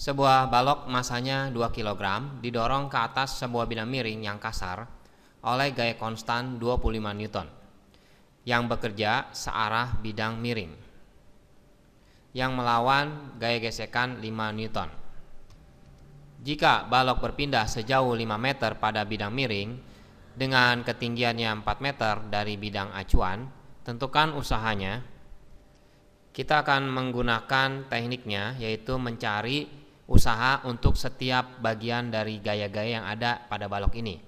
Sebuah balok masanya 2 kg didorong ke atas sebuah bidang miring yang kasar oleh gaya konstan 25 Newton yang bekerja searah bidang miring yang melawan gaya gesekan 5 Newton. Jika balok berpindah sejauh 5 meter pada bidang miring dengan ketinggiannya 4 meter dari bidang acuan, tentukan usahanya. Kita akan menggunakan tekniknya, yaitu mencari usaha untuk setiap bagian dari gaya-gaya yang ada pada balok ini.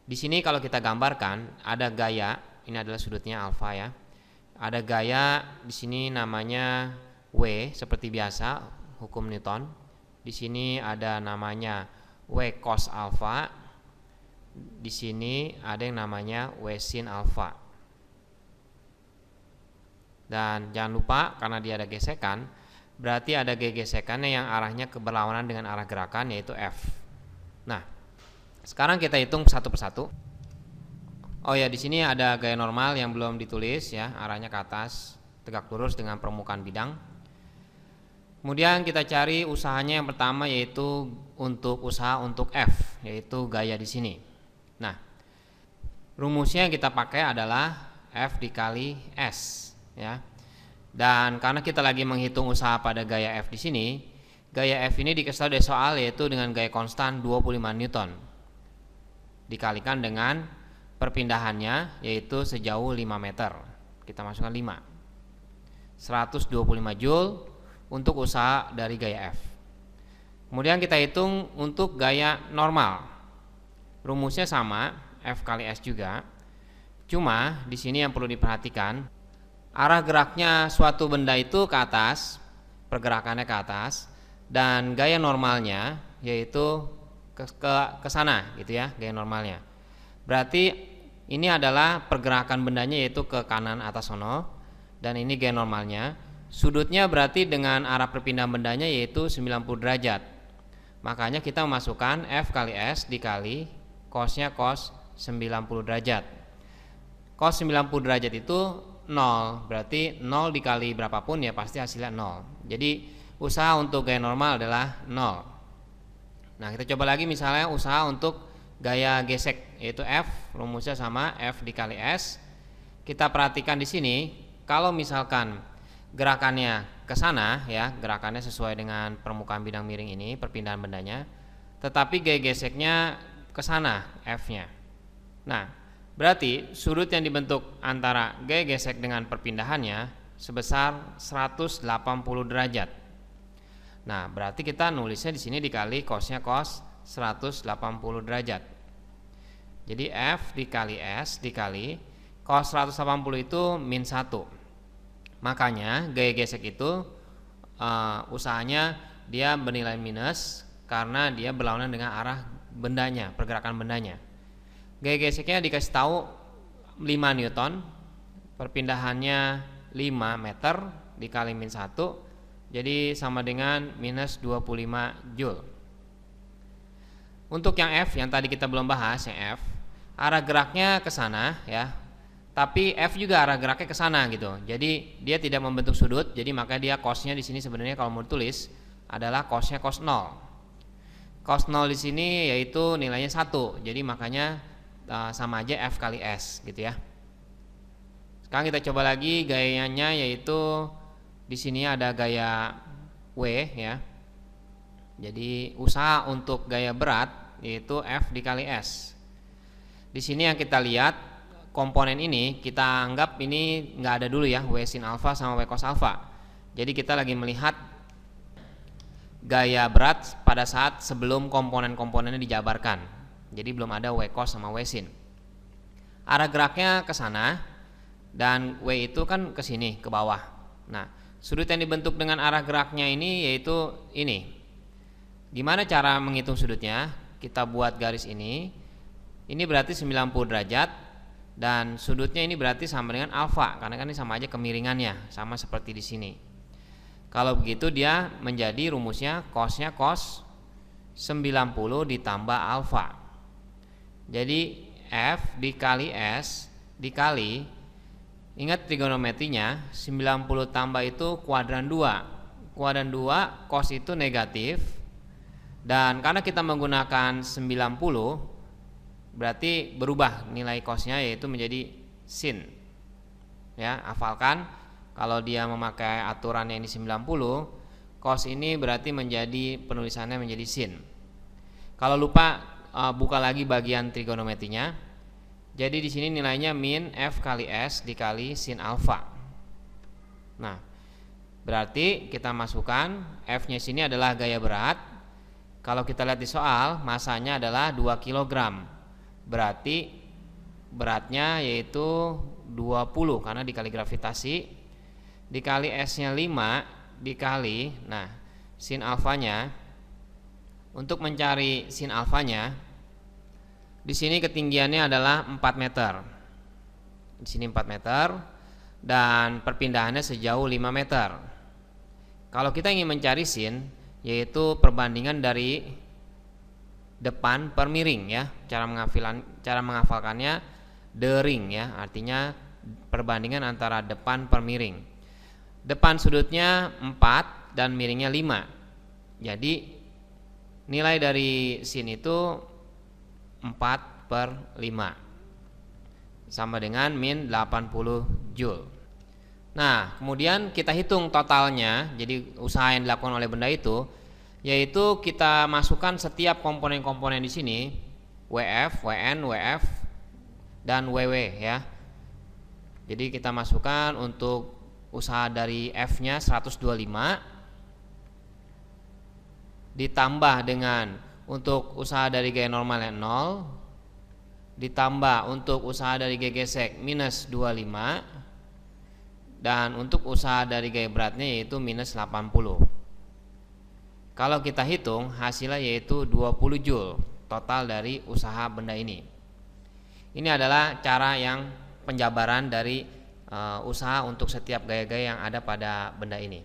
Di sini kalau kita gambarkan ada gaya, ini adalah sudutnya alfa ya. Ada gaya di sini namanya W seperti biasa, hukum Newton. Di sini ada namanya W cos alfa. Di sini ada yang namanya W sin alfa. Dan jangan lupa karena dia ada gesekan, berarti ada gesekannya yang arahnya berlawanan dengan arah gerakan, yaitu F. Nah, sekarang kita hitung satu persatu. Oh ya, di sini ada gaya normal yang belum ditulis ya, arahnya ke atas, tegak lurus dengan permukaan bidang. Kemudian kita cari usahanya yang pertama, yaitu untuk usaha untuk F, yaitu gaya di sini. Nah, rumusnya yang kita pakai adalah F dikali S ya. Dan karena kita lagi menghitung usaha pada gaya F di sini, gaya F ini dikasih tahu dari soal yaitu dengan gaya konstan 25 Newton dikalikan dengan perpindahannya yaitu sejauh 5 meter. Kita masukkan 5. 125 Joule untuk usaha dari gaya F. Kemudian kita hitung untuk gaya normal. Rumusnya sama, F kali S juga. Cuma di sini yang perlu diperhatikan, arah geraknya suatu benda itu ke atas, pergerakannya ke atas, dan gaya normalnya yaitu ke sana gitu ya, gaya normalnya. Berarti ini adalah pergerakan bendanya yaitu ke kanan atas sono, dan ini gaya normalnya. Sudutnya berarti dengan arah perpindahan bendanya yaitu 90 derajat. Makanya kita memasukkan F kali S dikali cosnya cos 90 derajat. Cos 90 derajat itu 0, berarti 0 dikali berapapun ya pasti hasilnya 0. Jadi usaha untuk gaya normal adalah 0. Nah, kita coba lagi misalnya usaha untuk gaya gesek, yaitu F, rumusnya sama, F dikali S. Kita perhatikan di sini, kalau misalkan gerakannya ke sana ya, gerakannya sesuai dengan permukaan bidang miring ini, perpindahan bendanya, tetapi gaya geseknya ke sana, F-nya. Nah, berarti sudut yang dibentuk antara gaya gesek dengan perpindahannya sebesar 180 derajat. Nah, berarti kita nulisnya di sini dikali cosnya cos 180 derajat. Jadi F dikali S dikali cos 180 itu min 1. Makanya gaya gesek itu usahanya dia bernilai minus karena dia berlawanan dengan arah bendanya, pergerakan bendanya. Gaya geseknya dikasih tahu 5 Newton, perpindahannya 5 meter dikali min 1, jadi sama dengan minus 25 Joule. Untuk yang F, yang tadi kita belum bahas, yang F, arah geraknya ke sana ya, tapi F juga arah geraknya ke sana gitu. Jadi dia tidak membentuk sudut, jadi makanya dia cosnya di sini sebenarnya kalau mau ditulis adalah cosnya cos 0. Cos 0 di sini yaitu nilainya 1, jadi makanya sama aja F kali S gitu ya. Sekarang kita coba lagi gayanya, yaitu di sini ada gaya W ya. Jadi usaha untuk gaya berat yaitu F dikali S. Di sini yang kita lihat komponen ini kita anggap ini nggak ada dulu ya, W sin alfa sama W cos alfa. Jadi kita lagi melihat gaya berat pada saat sebelum komponen-komponennya dijabarkan. Jadi belum ada W cos sama W sin. Arah geraknya ke sana dan W itu kan ke sini, ke bawah. Nah, sudut yang dibentuk dengan arah geraknya ini yaitu ini. Gimana cara menghitung sudutnya? Kita buat garis ini. Ini berarti 90 derajat dan sudutnya ini berarti sama dengan alfa karena kan ini sama aja kemiringannya, sama seperti di sini. Kalau begitu dia menjadi rumusnya cosnya cos 90 ditambah alfa. Jadi F dikali S dikali, ingat trigonometrinya, 90 tambah itu kuadran 2. Kuadran 2 cos itu negatif, dan karena kita menggunakan 90 berarti berubah nilai cosnya yaitu menjadi sin. Ya, hafalkan kalau dia memakai aturan yang di 90, cos ini berarti menjadi penulisannya menjadi sin. Kalau lupa buka lagi bagian trigonometrinya. Jadi di sini nilainya min f kali s dikali sin alfa. Nah, berarti kita masukkan f-nya sini adalah gaya berat. Kalau kita lihat di soal, masanya adalah 2 kg. Berarti beratnya yaitu 20 karena dikali gravitasi, dikali S-nya 5 dikali, nah, sin alfanya. Untuk mencari sin alfanya, di sini ketinggiannya adalah 4 meter. Di sini 4 meter dan perpindahannya sejauh 5 meter. Kalau kita ingin mencari sin, yaitu perbandingan dari depan per miring ya. Cara menghafalkannya dering ya, artinya perbandingan antara depan per miring. Depan sudutnya 4 dan miringnya 5. Jadi nilai dari sin itu 4/5 sama dengan min 80 Joule. Nah, kemudian kita hitung totalnya. Jadi usaha yang dilakukan oleh benda itu yaitu kita masukkan setiap komponen-komponen di sini, WF, WN, WF dan WW ya. Jadi kita masukkan untuk usaha dari F-nya 125 ditambah dengan untuk usaha dari gaya normalnya 0 ditambah untuk usaha dari gaya gesek minus 25 dan untuk usaha dari gaya beratnya yaitu minus 80. Kalau kita hitung hasilnya yaitu 20 Joule total dari usaha benda ini. Ini adalah cara yang penjabaran dari usaha untuk setiap gaya-gaya yang ada pada benda ini.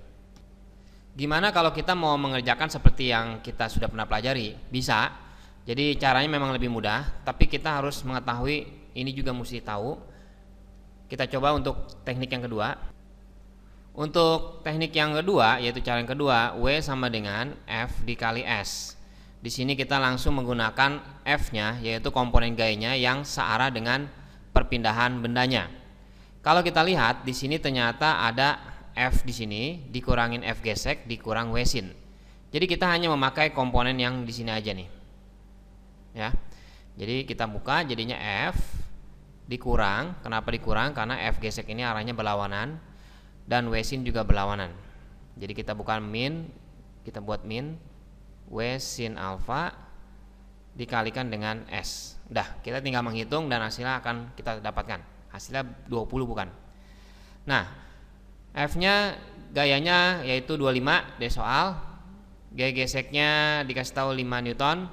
Gimana kalau kita mau mengerjakan seperti yang kita sudah pernah pelajari? Bisa. Jadi caranya memang lebih mudah, tapi kita harus mengetahui ini juga mesti tahu. Kita coba untuk teknik yang kedua. Untuk teknik yang kedua, yaitu cara yang kedua, W sama dengan F dikali S. Di sini kita langsung menggunakan F-nya, yaitu komponen gayanya yang searah dengan perpindahan bendanya. Kalau kita lihat di sini ternyata ada F di sini dikurangin F gesek dikurang W sin. Jadi kita hanya memakai komponen yang di sini aja nih. Ya. Jadi kita buka jadinya F dikurang. Kenapa dikurang? Karena F gesek ini arahnya berlawanan dan W sin juga berlawanan. Jadi kita bukan min, kita buat min W sin alfa dikalikan dengan S. Udah, kita tinggal menghitung dan hasilnya akan kita dapatkan. Hasilnya 20 bukan. Nah, F-nya gayanya yaitu 25 di soal. Gaya geseknya dikasih tahu 5 Newton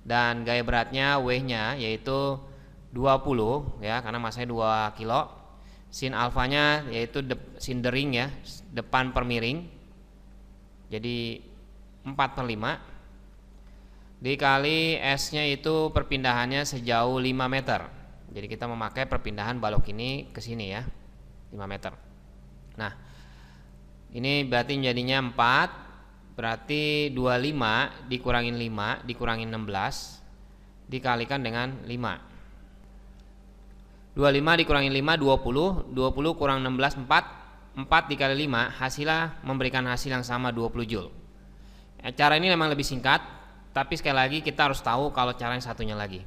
dan gaya beratnya W-nya yaitu 20 ya, karena masanya 2 kilo. Sin alfanya yaitu sin dering ya, depan per miring. Jadi 4/5 dikali S-nya itu perpindahannya sejauh 5 meter. Jadi kita memakai perpindahan balok ini ke sini ya, 5 meter. Nah, ini berarti jadinya 4, berarti 25 dikurangin 5 dikurangin 16 dikalikan dengan 5. 25 dikurangin 5 20, 20 kurang 16 4 dikali 5 hasilnya memberikan hasil yang sama 20 Joule. Cara ini memang lebih singkat, tapi sekali lagi kita harus tahu kalau cara yang satunya lagi.